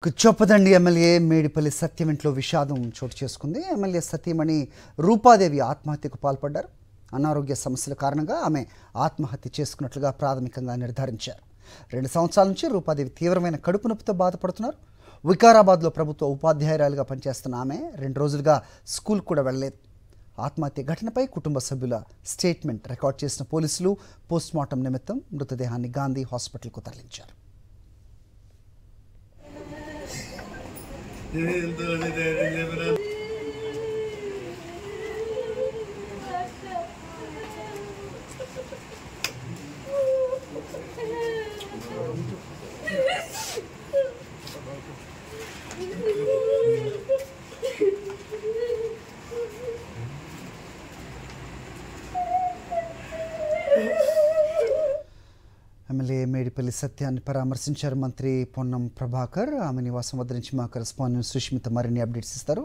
Choppadandi MLA Medipalli సత్యం ఇంట్లో విషాదం చోటు చేసుకుంది. ఎమ్మెల్యే సతీమణి రూపాదేవి ఆత్మహత్యకు పాల్పడ్డారు. అనారోగ్య సమస్యల కారణంగా ఆమె ఆత్మహత్య చేసుకున్నట్లుగా ప్రాథమికంగా నిర్ధారించారు. 2 సంవత్సరాల నుంచి రూపాదేవి తీవ్రమైన కడుపు నొప్పితో బాధపడుతున్నారు. వికారాబాద్లో ప్రభుత్వ ఉపాధ్యాయురాలుగా పనిచేస్తున్న ఆమె 2 రోజులుగా స్కూల్ కూడా వెళ్ళలేదు. ఆత్మహత్య ఘటనపై కుటుంబ సభ్యుల స్టేట్మెంట్ రికార్డ్ చేసిన పోలీసులు పోస్ట్మార్టం నిమిత్తం మృతదేహాన్ని గాంధీ హాస్పిటల్కు తరలించారు. ఎమ్మెల్యే మేడిపల్లి సత్యాన్ని పరామర్శించారు మంత్రి పొన్నం ప్రభాకర్. ఆమె నివాసం వద్ద నుంచి మా కరెస్పాండెంట్ సుష్మిత మరిన్ని అప్డేట్స్ ఇస్తారు.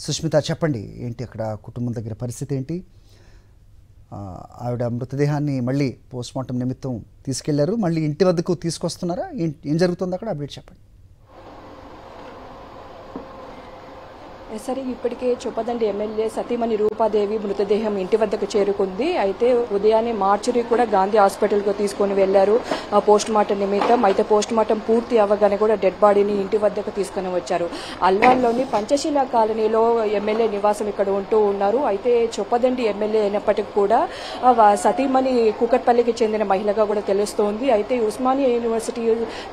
సుష్మిత, చెప్పండి, ఏంటి అక్కడ కుటుంబం దగ్గర పరిస్థితి ఏంటి? ఆవిడ మృతదేహాన్ని మళ్ళీ పోస్ట్మార్టం నిమిత్తం తీసుకెళ్లారు, మళ్ళీ ఇంటి వద్దకు తీసుకొస్తున్నారా? ఏం జరుగుతుంది అక్కడ? అప్డేట్ చెప్పండి. సరే, ఇప్పటికే చొప్పదండి ఎమ్మెల్యే సతీమణి రూపాదేవి మృతదేహం ఇంటి వద్దకు చేరుకుంది. అయితే ఉదయాన్నే మార్చురీ కూడా గాంధీ హాస్పిటల్కు తీసుకొని వెళ్లారు పోస్ట్ మార్టం నిమిత్తం. అయితే పోస్ట్ మార్టం పూర్తి అవ్వగానే కూడా డెడ్ బాడీని ఇంటి వద్దకు తీసుకుని వచ్చారు. అల్వాల్లోని పంచశీల కాలనీలో ఎమ్మెల్యే నివాసం ఇక్కడ ఉంటూ ఉన్నారు. అయితే చొప్పదండి ఎమ్మెల్యే అయినప్పటికీ కూడా సతీమణి కూకట్పల్లికి చెందిన మహిళగా కూడా తెలుస్తోంది. అయితే ఉస్మానియా యూనివర్సిటీ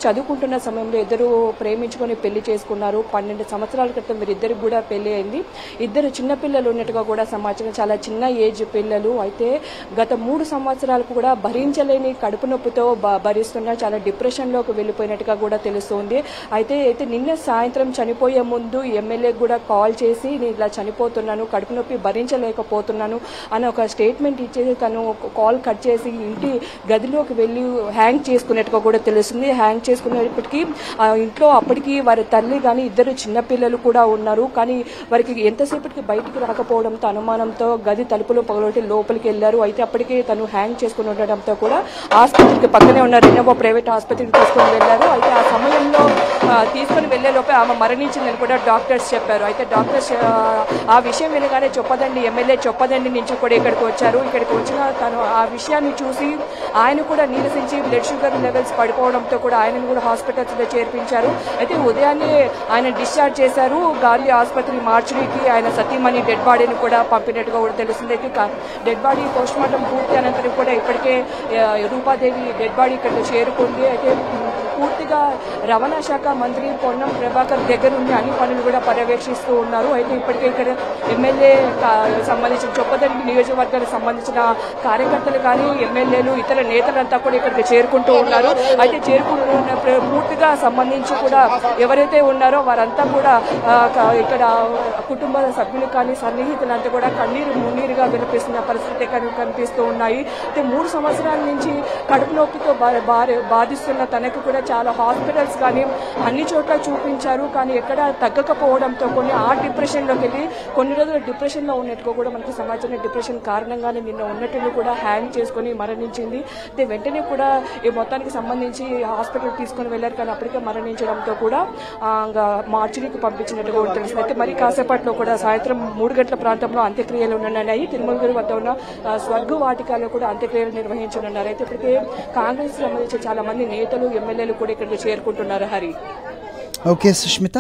చదువుకుంటున్న సమయంలో ఇద్దరు ప్రేమించుకొని పెళ్లి చేసుకున్నారు. 12 సంవత్సరాల క్రితం వీరిద్దరికి కూడా పెళ్లి అయింది. 2 చిన్న పిల్లలు ఉన్నట్టుగా కూడా సమాచారం, చాలా చిన్న ఏజ్ పిల్లలు. అయితే గత 3 సంవత్సరాలకు కూడా భరించలేని కడుపు నొప్పితో భరిస్తున్న చాలా డిప్రెషన్లోకి వెళ్ళిపోయినట్టుగా కూడా తెలుస్తోంది. అయితే నిన్న సాయంత్రం చనిపోయే ముందు ఎమ్మెల్యే కూడా కాల్ చేసి నేను ఇలా చనిపోతున్నాను, కడుపు నొప్పి భరించలేకపోతున్నాను అని ఒక స్టేట్మెంట్ ఇచ్చేసి తను కాల్ కట్ చేసి ఇంటి గదిలోకి వెళ్ళి హ్యాంగ్ చేసుకున్నట్టుగా కూడా తెలుస్తుంది. హ్యాంగ్ చేసుకునేప్పటికీ ఇంట్లో అప్పటికి వారి తల్లి కానీ 2 చిన్నపిల్లలు కూడా ఉన్నారు. కానీ వారికి ఎంతసేపటికి బయటికి రాకపోవడంతో అనుమానంతో గది తలుపులు పగలొట్టి లోపలికి వెళ్లారు. అయితే అప్పటికే తను హ్యాంగ్ చేసుకుని ఉండడంతో కూడా ఆసుపత్రికి పక్కనే ఉన్న రెనోవా ప్రైవేట్ ఆసుపత్రికి తీసుకుని వెళ్లారు. అయితే ఆ సమయంలో తీసుకుని వెళ్లే లోపే ఆమె మరణించిందని కూడా డాక్టర్స్ చెప్పారు. అయితే డాక్టర్స్ ఆ విషయం వినగానే చొప్పదండి ఎమ్మెల్యే చొప్పదండి నుంచి కూడా ఇక్కడికి వచ్చారు. ఇక్కడికి వచ్చిన తను ఆ విషయాన్ని చూసి ఆయన కూడా నీరసించి బ్లడ్ షుగర్ లెవెల్స్ పడిపోవడంతో కూడా ఆయనను కూడా హాస్పిటల్స్లో చేర్పించారు. అయితే ఉదయాన్నే ఆయన డిశ్చార్జ్ చేశారు. గాంధీ ఆసుపత్రి మార్చురీకి ఆయన సతీమణి డెడ్ బాడీని కూడా పంపినట్టుగా కూడా తెలుస్తుంది. అయితే డెడ్ బాడీ పోస్ట్ మార్టం పూర్తి అనంతరం కూడా ఇప్పటికే రూపాదేవి డెడ్ బాడీ ఇక్కడ చేరుకుంది. అయితే పూర్తిగా రవాణా శాఖ మంత్రి పొన్నం ప్రభాకర్ దగ్గరుండి అన్ని పనులు కూడా పర్యవేక్షిస్తూ ఉన్నారు. అయితే ఇప్పటికే ఇక్కడ ఎమ్మెల్యే సంబంధించిన చొప్పదండి నియోజకవర్గానికి సంబంధించిన కార్యకర్తలు కానీ ఎమ్మెల్యేలు ఇతర నేతలంతా కూడా ఇక్కడికి చేరుకుంటూ ఉన్నారు. అయితే చేరుకుంటున్న పూర్తిగా సంబంధించి కూడా ఎవరైతే ఉన్నారో వారంతా కూడా ఇక్కడ కుటుంబ సభ్యులు కానీ సన్నిహితులంతా కూడా కన్నీరు మున్నీరుగా వినిపిస్తున్న పరిస్థితి కనిపిస్తూ ఉన్నాయి. అయితే 3 సంవత్సరాల నుంచి కడుపు నొప్పితో బాధిస్తున్న తనకు కూడా చాలా హాస్పిటల్స్ కానీ అన్ని చోట్ల చూపించారు. కానీ ఎక్కడ తగ్గకపోవడంతో ఆ డిప్రెషన్లోకి వెళ్ళి కొన్ని రోజులు డిప్రెషన్లో ఉన్నట్టుగా కూడా మనకు సమాచారం. డిప్రెషన్ కారణంగానే నిన్న ఉన్నట్టుగా కూడా హ్యాంగ్ చేసుకుని మరణించింది. అయితే వెంటనే కూడా ఈ మొత్తానికి సంబంధించి హాస్పిటల్కి తీసుకుని వెళ్లారు. కానీ అప్పటికే మరణించడంతో కూడా మార్చురీకి పంపించినట్టుగా కూడా తెలిసింది. అయితే మరి కాసేపట్లో కూడా సాయంత్రం 3 గంటల ప్రాంతంలో అంత్యక్రియలు ఉన్నాయి. తిరుమలగిరి వద్ద ఉన్న స్వర్గ వాటికలో కూడా అంత్యక్రియలు నిర్వహించనున్నారు. అయితే ఇప్పటికే కాంగ్రెస్ సంబంధించి చాలా మంది నేతలు ఎమ్మెల్యేలు కూడా ఇక్కడికి చేరుకుంటున్నారు. హరి. ఓకే సుష్మిత.